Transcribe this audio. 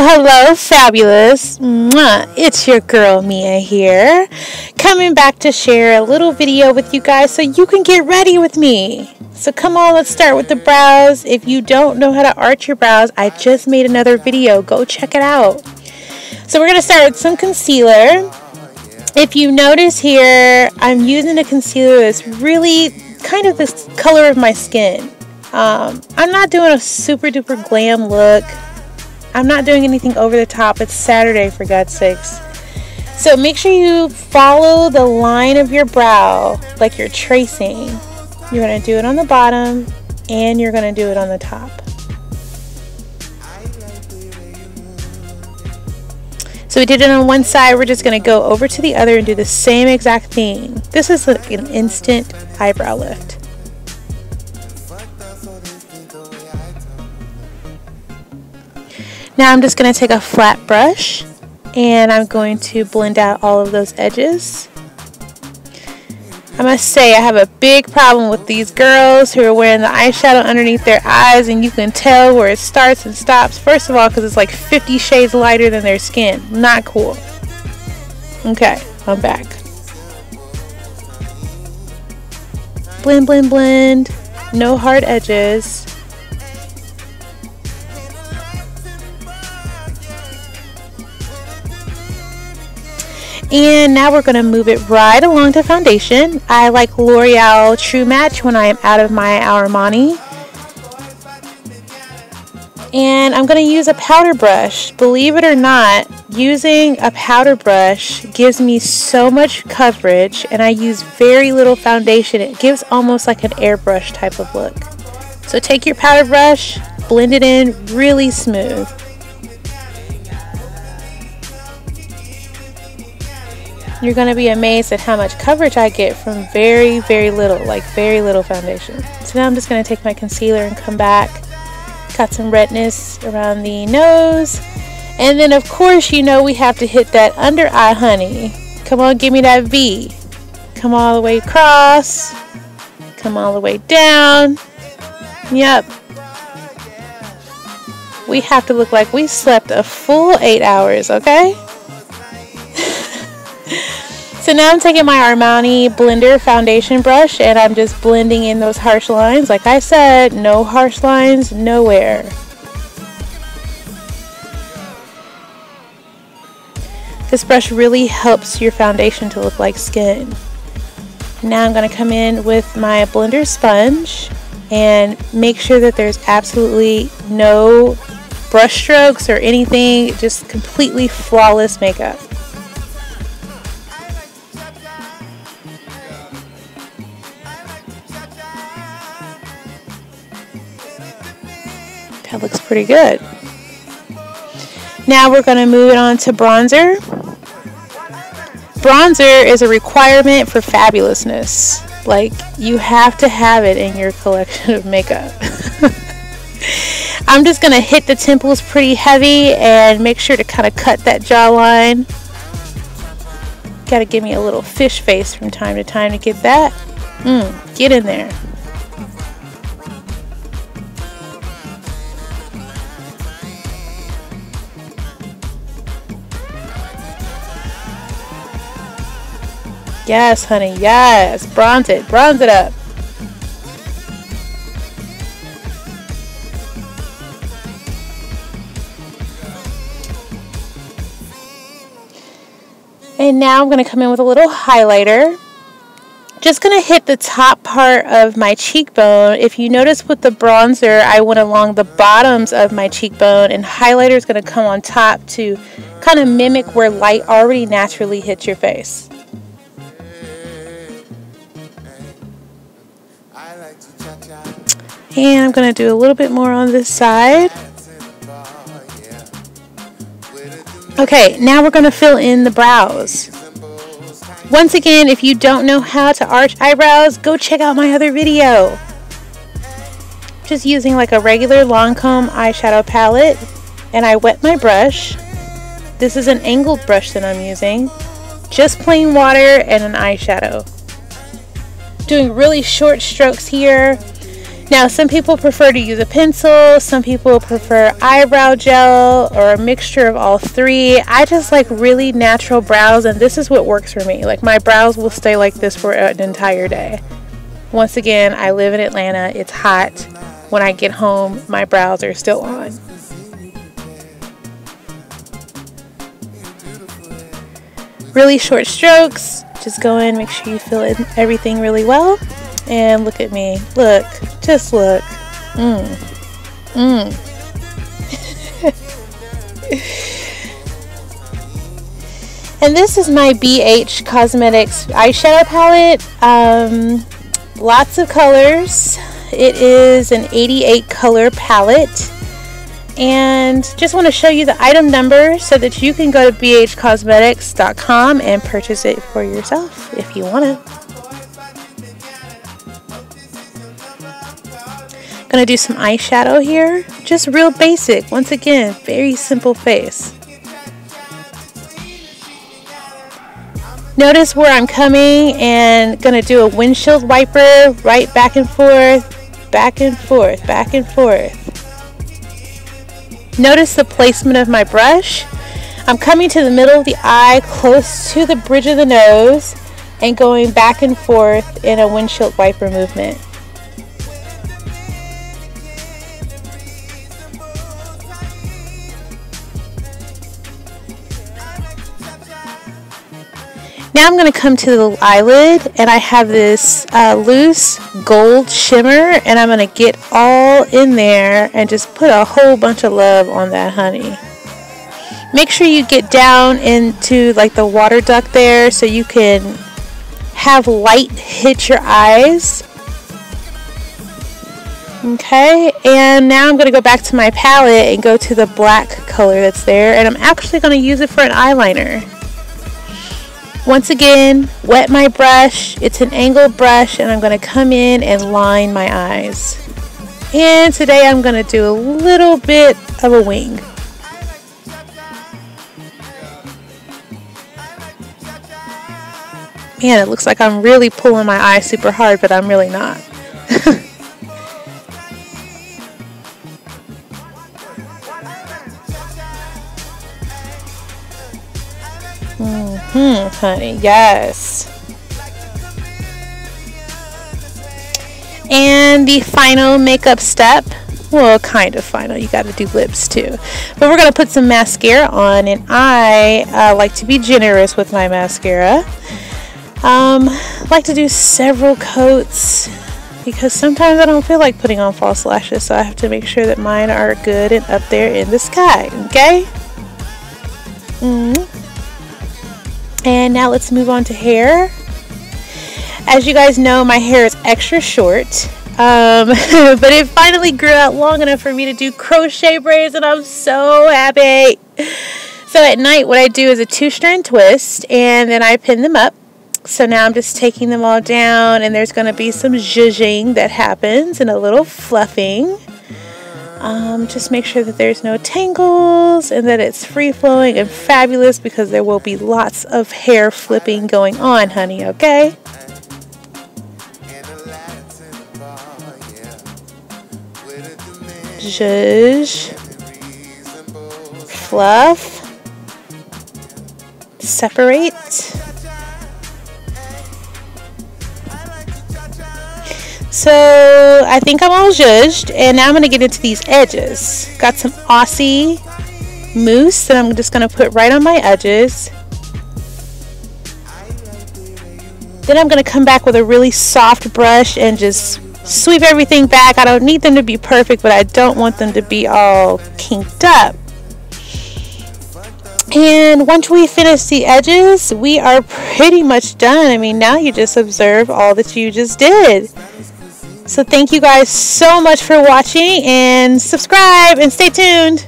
Hello, fabulous. Mwah. It's your girl, Mia here, coming back to share a little video with you guys so you can get ready with me. So come on, let's start with the brows. If you don't know how to arch your brows, I just made another video. Go check it out. So we're going to start with some concealer. If you notice here, I'm using a concealer that's really kind of this color of my skin. I'm not doing a super duper glam look. I'm not doing anything over the top. It's Saturday, for God's sakes. So make sure you follow the line of your brow like you're tracing. You're going to do it on the bottom and you're going to do it on the top. So we did it on one side. We're just going to go over to the other and do the same exact thing. This is like an instant eyebrow lift. Now I'm just going to take a flat brush and I'm going to blend out all of those edges. I must say I have a big problem with these girls who are wearing the eyeshadow underneath their eyes, and you can tell where it starts and stops. First of all, because it's like 50 shades lighter than their skin. Not cool. Okay, I'm back. Blend, blend, blend. No hard edges. And now we're going to move it right along to foundation. I like L'Oreal True Match when I am out of my Armani. And I'm going to use a powder brush. Believe it or not, using a powder brush gives me so much coverage, and I use very little foundation. It gives almost like an airbrush type of look. So take your powder brush, blend it in really smooth. You're going to be amazed at how much coverage I get from very, very little, like very little foundation. So now I'm just going to take my concealer and come back. Got some redness around the nose. And then, of course, you know we have to hit that under eye, honey. Come on, give me that V. Come all the way across. Come all the way down. Yep. We have to look like we slept a full 8 hours, okay? So now I'm taking my Armani Blender foundation brush and I'm just blending in those harsh lines. Like I said, no harsh lines, nowhere. This brush really helps your foundation to look like skin. Now I'm going to come in with my blender sponge and make sure that there's absolutely no brush strokes or anything, just completely flawless makeup. That looks pretty good. Now we're going to move it on to bronzer. Bronzer is a requirement for fabulousness. Like, you have to have it in your collection of makeup. I'm just going to hit the temples pretty heavy and make sure to kind of cut that jawline. Got to give me a little fish face from time to time to get that. Get in there. Yes, honey, yes. Bronze it up. And now I'm going to come in with a little highlighter. Just going to hit the top part of my cheekbone. If you notice with the bronzer, I went along the bottoms of my cheekbone, and highlighter is going to come on top to kind of mimic where light already naturally hits your face. And I'm going to do a little bit more on this side. Okay, now we're going to fill in the brows. Once again, if you don't know how to arch eyebrows, go check out my other video. Just using like a regular Lancome eyeshadow palette, and I wet my brush. This is an angled brush that I'm using. Just plain water and an eyeshadow. Doing really short strokes here. Now, some people prefer to use a pencil, some people prefer eyebrow gel, or a mixture of all three. I just like really natural brows, and this is what works for me. Like, my brows will stay like this for an entire day. Once again, I live in Atlanta. It's hot. When I get home, my brows are still on. Really short strokes. Just go in, make sure you fill in everything really well. And look at me. Look. Just look. And this is my BH Cosmetics eyeshadow palette. Lots of colors. It is an 88 color palette. And just want to show you the item number so that you can go to bhcosmetics.com and purchase it for yourself if you want to. Gonna do some eyeshadow here, just real basic. Once again, very simple face. Notice where I'm coming and gonna do a windshield wiper, right back and forth, back and forth, back and forth. Notice the placement of my brush. I'm coming to the middle of the eye, close to the bridge of the nose, and going back and forth in a windshield wiper movement. Now I'm going to come to the eyelid, and I have this loose gold shimmer, and I'm going to get all in there and just put a whole bunch of love on that honey. Make sure you get down into like the water duct there so you can have light hit your eyes. Okay, and now I'm going to go back to my palette and go to the black color that's there, and I'm actually going to use it for an eyeliner. Once again, wet my brush. It's an angled brush, and I'm going to come in and line my eyes. And today I'm going to do a little bit of a wing. Man, it looks like I'm really pulling my eye super hard, but I'm really not. Honey, yes. And the final makeup step, well, kind of final, you got to do lips too. But we're going to put some mascara on, and I like to be generous with my mascara. I like to do several coats because sometimes I don't feel like putting on false lashes, so I have to make sure that mine are good and up there in the sky, okay? And now let's move on to hair. As you guys know, my hair is extra short, but it finally grew out long enough for me to do crochet braids, and I'm so happy. So at night, what I do is a 2-strand twist, and then I pin them up. So now I'm just taking them all down, and there's going to be some zhuzhing that happens and a little fluffing. Just make sure that there's no tangles and that it's free-flowing and fabulous, because there will be lots of hair flipping going on, honey, okay? Zhuzh. Fluff. Separate. So I think I'm all zhuzhed, and now I'm going to get into these edges. Got some Aussie mousse that I'm just going to put right on my edges. Then I'm going to come back with a really soft brush and just sweep everything back. I don't need them to be perfect, but I don't want them to be all kinked up. And once we finish the edges, we are pretty much done. I mean, now you just observe all that you just did. So thank you guys so much for watching, and subscribe and stay tuned.